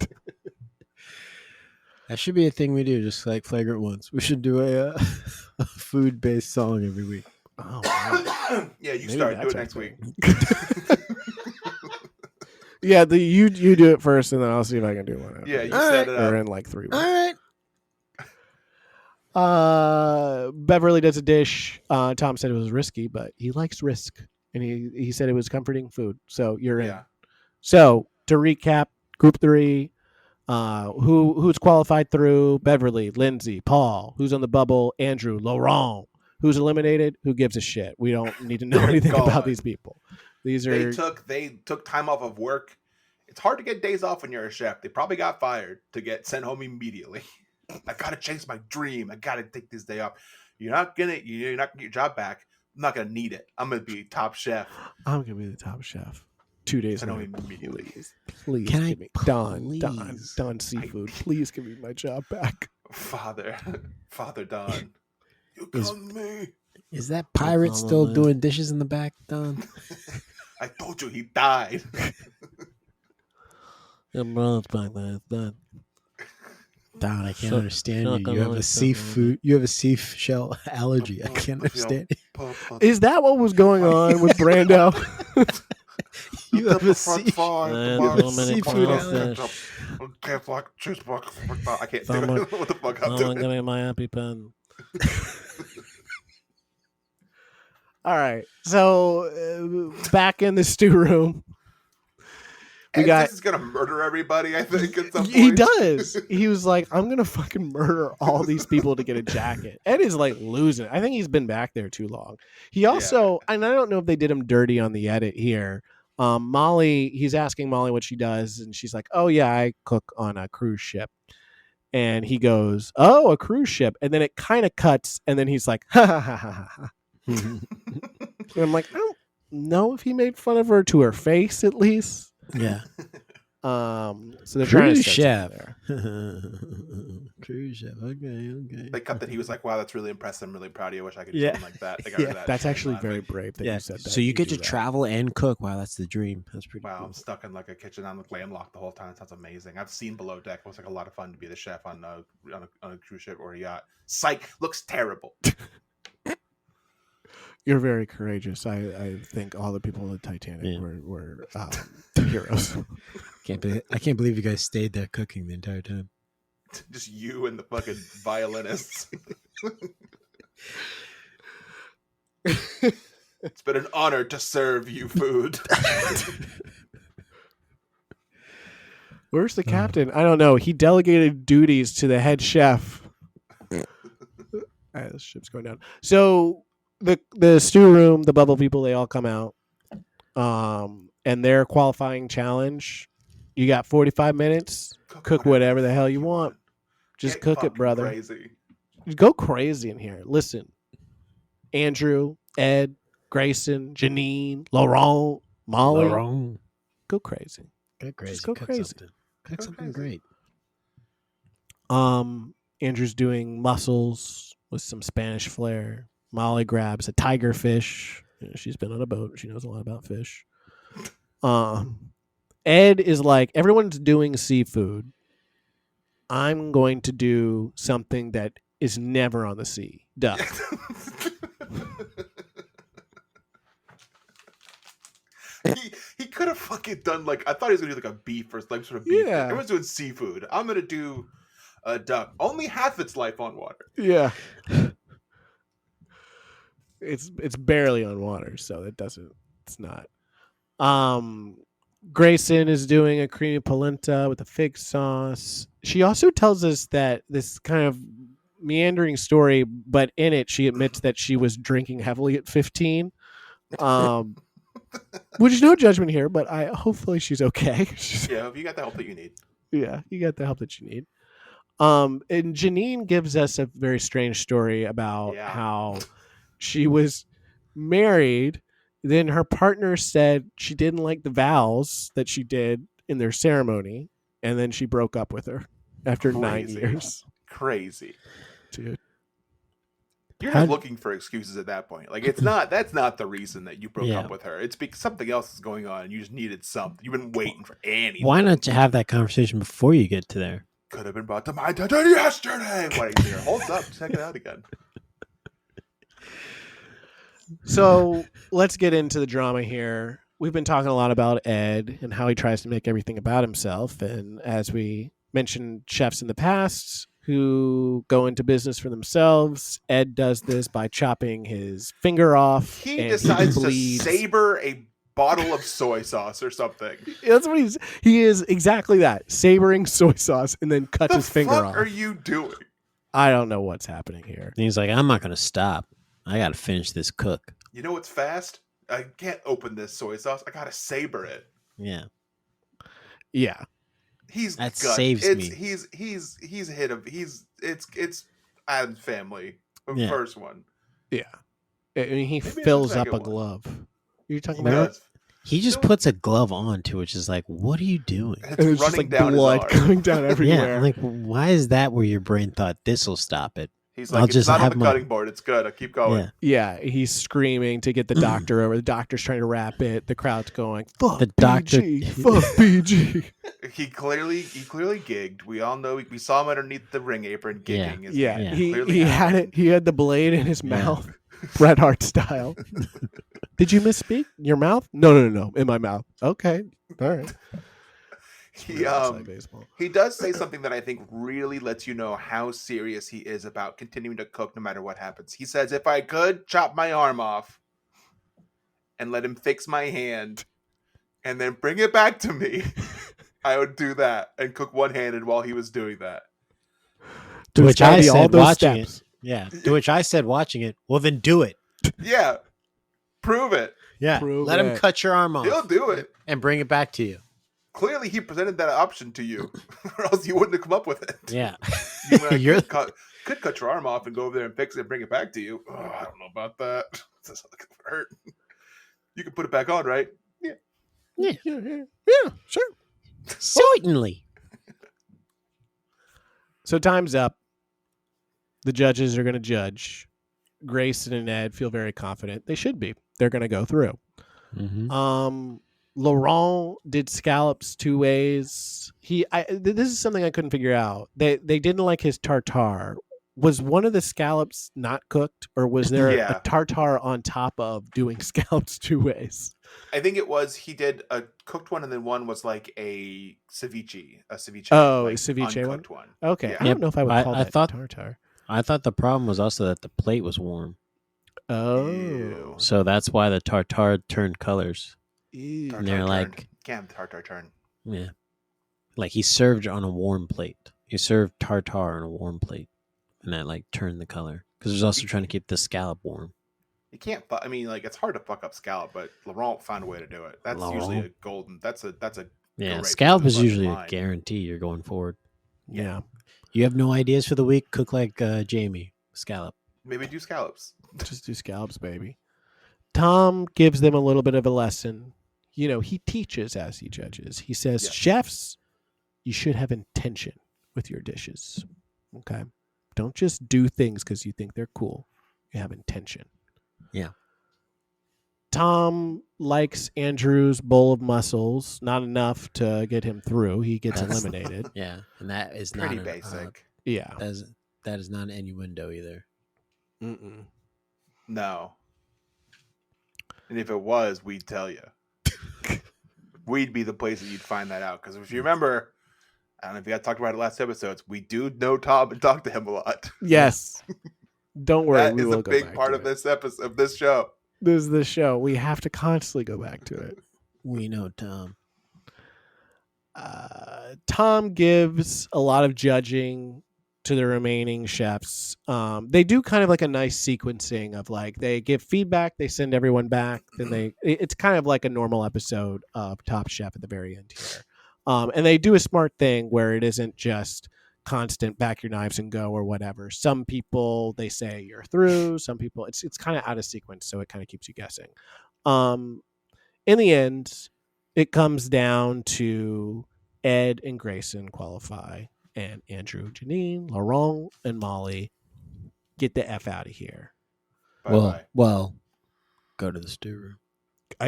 That should be a thing we do, just like Flagrant Ones. We should do a food-based song every week. Oh, wow. Yeah, you Maybe start. Do that's it next our week. Yeah, you do it first, and then I'll see if I can do one. After Yeah, you that. set it Or up. in like 3 weeks. All right. Beverly does a dish. Tom said it was risky, but he likes risk, and he said it was comforting food. So you're in. Yeah. So to recap, Group 3, who's qualified through? Beverly, Lindsay, Paul. Who's on the bubble? Andrew, Laurent. Who's eliminated? Who gives a shit? We don't need to know They're anything gone. about these people. These are They took time off of work. It's hard to get days off when you're a chef. They probably got fired to get sent home immediately. I gotta chase my dream. I gotta take this day off. You're not gonna get your job back. I'm not gonna need it. I'm gonna be top chef. I'm gonna be the top chef. 2 days Send home later, immediately. please Can I give me Don please? Seafood. Please give me my job back. Father Don. You Is- come to me. Is that pirate still doing dishes in the back, Don? I told you he died. Don, I can't understand you. You have a seafood. You have a seashell allergy. I can't understand. Is that what was going on with Brando? You have a front sea- five, And the have a box, seafood the outlet. fish. Can't like cheeseburger. I can't do Someone- it. What the fuck I'm Someone doing? give me my EpiPen. All right. So back in the stew room, we And got. this is gonna murder everybody. I think at some point He does. He was like, I'm going to fucking murder all these people to get a jacket. Ed is like losing it. I think he's been back there too long. He also, and I don't know if they did him dirty on the edit here. Molly, he's asking Molly what she does, and she's like, oh, yeah, I cook on a cruise ship. And he goes, oh, a cruise ship. And then it kind of cuts, and then he's like, ha ha ha ha ha. And I'm like, I don't know if he made fun of her to her face at least. Yeah. So they're trying to Cruise set chef. something there. Cruise chef. Okay. they cut that. He was like, "Wow, that's really impressive. I'm really proud of you. I wish I could do Yeah. something like that." They got rid of that That's shit actually line. very brave that Yeah. you said that. So you get do to that. travel and cook. Wow, that's the dream. That's pretty Wow, cool. I'm stuck in like a kitchen. I'm like landlocked the whole time. It sounds amazing. I've seen Below Deck. It looks like a lot of fun to be the chef on a cruise ship or a yacht. Psych, looks terrible. You're very courageous. I think all the people on the Titanic Yeah. were heroes. I can't believe you guys stayed there cooking the entire time. Just you and the fucking violinists. It's been an honor to serve you food. Where's the captain? I don't know. He delegated duties to the head chef. The ship's going down. So the stew room, the bubble people, they all come out. And their qualifying challenge, you got 45 minutes. Cook whatever the hell you want. Just Get cook it, fucking brother. Crazy. Go crazy in here. Listen, Andrew, Ed, Grayson, Janine, Laurent, Molly, Laurent. go crazy. Go crazy. Just go Cook crazy. something. Cook Go something crazy. great. Andrew's doing mussels with some Spanish flair. Molly grabs a tiger fish. You know, she's been on a boat. She knows a lot about fish. Ed is like, everyone's doing seafood. I'm going to do something that is never on the sea. Duh. He could have fucking done like, I thought he was gonna do like a beef or some sort of beef. Yeah. Everyone's doing seafood. I'm gonna do a duck. Only half its life on water. Yeah. It's barely on water, so it's not. Grayson is doing a creamy polenta with a fig sauce. She also tells us that this kind of meandering story, but in it she admits that she was drinking heavily at 15. Which is no judgment here, but hopefully she's okay. Yeah, you got the help that you need. Yeah, you got the help that you need. And Janine gives us a very strange story about how she was married. Then her partner said she didn't like the vows that she did in their ceremony, and then she broke up with her after 9 Crazy. years. Crazy. Dude. You're How- not looking for excuses at that point. Like that's not the reason that you broke Yeah. up with her. It's because something else is going on and you just needed something. You've been waiting for anything. Why not have that conversation before you get to there? Could have been brought to my attention yesterday. What are you here? Hold up, check it out again. So let's get into the drama here. We've been talking a lot about Ed and how he tries to make everything about himself. And as we mentioned chefs in the past who go into business for themselves, Ed does this by chopping his finger off. He and decides to bleeds. saber a bottle of soy sauce or something. That's what he is exactly that. Sabering soy sauce and then cuts What his the finger fuck off. are you doing? I don't know what's happening here. And he's like, I'm not going to stop. I got to finish this cook. You know what's fast? I can't open this soy sauce. I gotta saber it. Yeah. Yeah. He's That gut. saves it's, me. He's hit him. It's Adam's Family, the Yeah. first one. Yeah. I mean, he Maybe it's the fills up second a one. glove. You're talking He about does. He just Still- puts a glove on too, which is like, what are you doing? It's and it's just running like down blood his arm. coming down everywhere. Yeah, I'm like, why is that where your brain thought this will stop it? He's I'll like, it's just not on have the my- cutting board. It's good. I keep going. Yeah. Yeah, he's screaming to get the doctor over. The doctor's trying to wrap it. The crowd's going, "Fuck The doctor- PG, fuck PG." He clearly gigged. We all know we saw him underneath the ring apron Yeah. gigging. His Yeah, hand he clearly had happened. it. He had the blade in his Yeah. mouth, Bret Hart style. Did you misspeak? Your mouth? No. In my mouth. Okay. All right. He Baseball. he does say something that I think really lets you know how serious he is about continuing to cook no matter what happens. He says, if I could chop my arm off and let him fix my hand and then bring it back to me, I would do that and cook one-handed while he was doing that. To which I said, watching steps. it. Yeah. To which I said, watching it. Well, then do it. Yeah. Prove it. Yeah. Prove Let him it. cut your arm off. He'll do it. And bring it back to you. Clearly, he presented that option to you, or else you wouldn't have come up with it. Yeah. You could cut your arm off and go over there and fix it and bring it back to you. Oh, I don't know about that. This hurt. You can put it back on, right? Yeah. Yeah, sure. Certainly. So time's up. The judges are going to judge. Grayson and Ed feel very confident. They should be. They're going to go through. Mm-hmm. Laurent did scallops 2 ways. This is something I couldn't figure out. They didn't like his tartare. Was one of the scallops not cooked, or was there a tartare on top of doing scallops 2 ways? I think it was he did a cooked one, and then one was like a ceviche. Oh, like a ceviche one. Okay, Yeah. I don't know if I would call that thought tartare. I thought the problem was also that the plate was warm. Oh, Ew. So that's why the tartare turned colors. Ew. And they're like, can't tartare turn. yeah, like he served on a warm plate. He served tartare on a warm plate, and that like turned the color because there's also trying to keep the scallop warm. You can't. I mean, like it's hard to fuck up scallop, but Laurent found a way to do it. That's usually a golden. That's a. Yeah, great scallop is fucking usually line. a guarantee you're going forward. Yeah. You have no ideas for the week? Cook like Jamie. Scallop. Maybe do scallops. Just do scallops, baby. Tom gives them a little bit of a lesson. You know, he teaches as he judges. He says, Yes. chefs, you should have intention with your dishes. Okay? Don't just do things because you think they're cool. You have intention. Yeah. Tom likes Andrew's bowl of mussels. Not enough to get him through. He gets eliminated. Yeah, and that is Pretty not basic. Yeah. That is not an innuendo either. Mm-mm. No. And if it was, we'd tell you. We'd be the place that you'd find that out. Because if you remember, I don't know if you guys talked about it last episodes, we do know Tom and talk to him a lot. Yes. Don't worry. That we is will a go big back part to of it. this episode, of this show. This is the show. We have to constantly go back to it. We know Tom. Tom gives a lot of judging to the remaining chefs. They do kind of like a nice sequencing of like they give feedback, they send everyone back, then it's kind of like a normal episode of Top Chef at the very end here. And they do a smart thing where it isn't just constant back your knives and go or whatever. Some people they say you're through, some people it's kind of out of sequence, so it kind of keeps you guessing. In the end, it comes down to Ed and Grayson qualify, and Andrew, Janine, Laurent, and Molly get the F out of here. Bye-bye. Well, go to the stew room.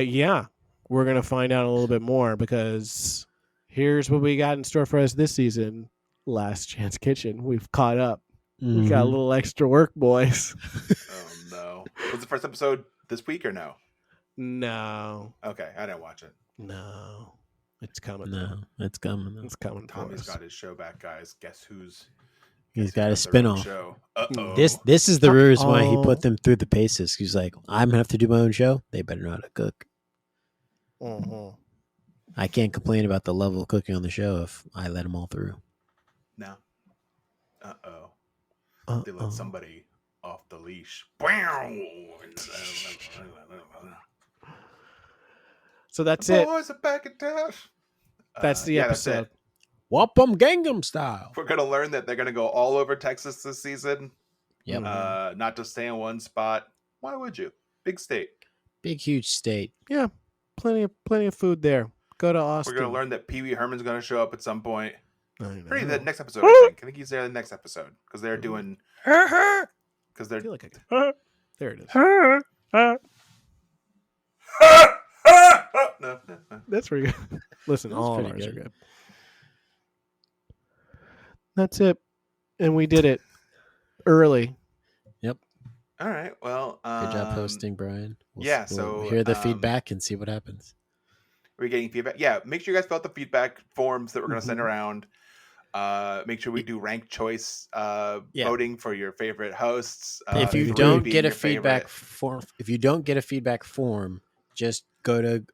Yeah, we're going to find out a little bit more because here's what we got in store for us this season. Last Chance Kitchen. We've caught up. We got a little extra work, boys. Oh, no. Was the first episode this week or no? No. Okay, I didn't watch it. No. It's coming. No, it's coming. It's coming. Tommy's for us. got his show back, guys. Guess who's... He's got a their own spinoff. show. Uh-oh. This is the reason why he Uh-oh. put them through the paces. He's like, I'm gonna have to do my own show. They better know how to cook. Mhm. I can't complain about the level of cooking on the show if I let them all through. No. Uh-oh. They Uh-oh. let somebody off the leash. So that's The it. boys are back in town. That's the yeah, episode. That's it. Wampum Gangnam style. We're gonna learn that they're gonna go all over Texas this season. Yep. Not to stay in one spot. Why would you? Big state. Big huge state. Yeah, plenty of food there. Go to Austin. We're gonna learn that Pee Wee Herman's gonna show up at some point. I know. Pretty the next episode, I think he's there the next episode because they're doing. Because they're. I feel like there it is. No. That's pretty good. Listen, That's all of pretty ours are good. good. That's it, and we did it early. All right. Well, Good job hosting, Bryan. yeah, We'll so, hear the feedback and see what happens. we're getting feedback. Yeah, make sure you guys fill out the feedback forms that we're going to send Mhm. around. Make sure we do ranked choice Yeah. voting for your favorite hosts. If you 3 don't being get a your feedback favorite. form, just go to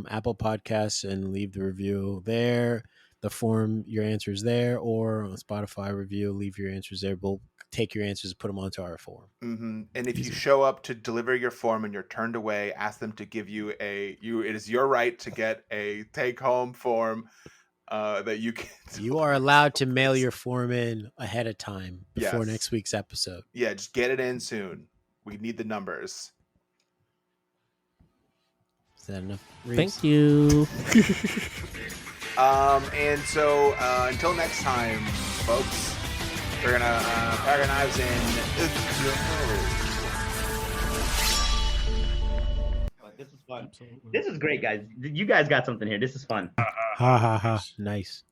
Apple Podcasts and leave the review there. The form, your answer is there, or on Spotify review, leave your answers there. We'll take your answers and put them onto our form. Mm-hmm. And if you Easy. show up to deliver your form and you're turned away, ask them to give you it is your right to get a take-home form that you can. You are allowed to mail your form in ahead of time before Yes. next week's episode. Yeah, just get it in soon. We need the numbers. Is that enough? Reaves? Thank you. And so until next time, folks, we're gonna pack our knives in. This is fun. This is great, guys. You guys got something here. This is fun. Ha ha ha. Nice.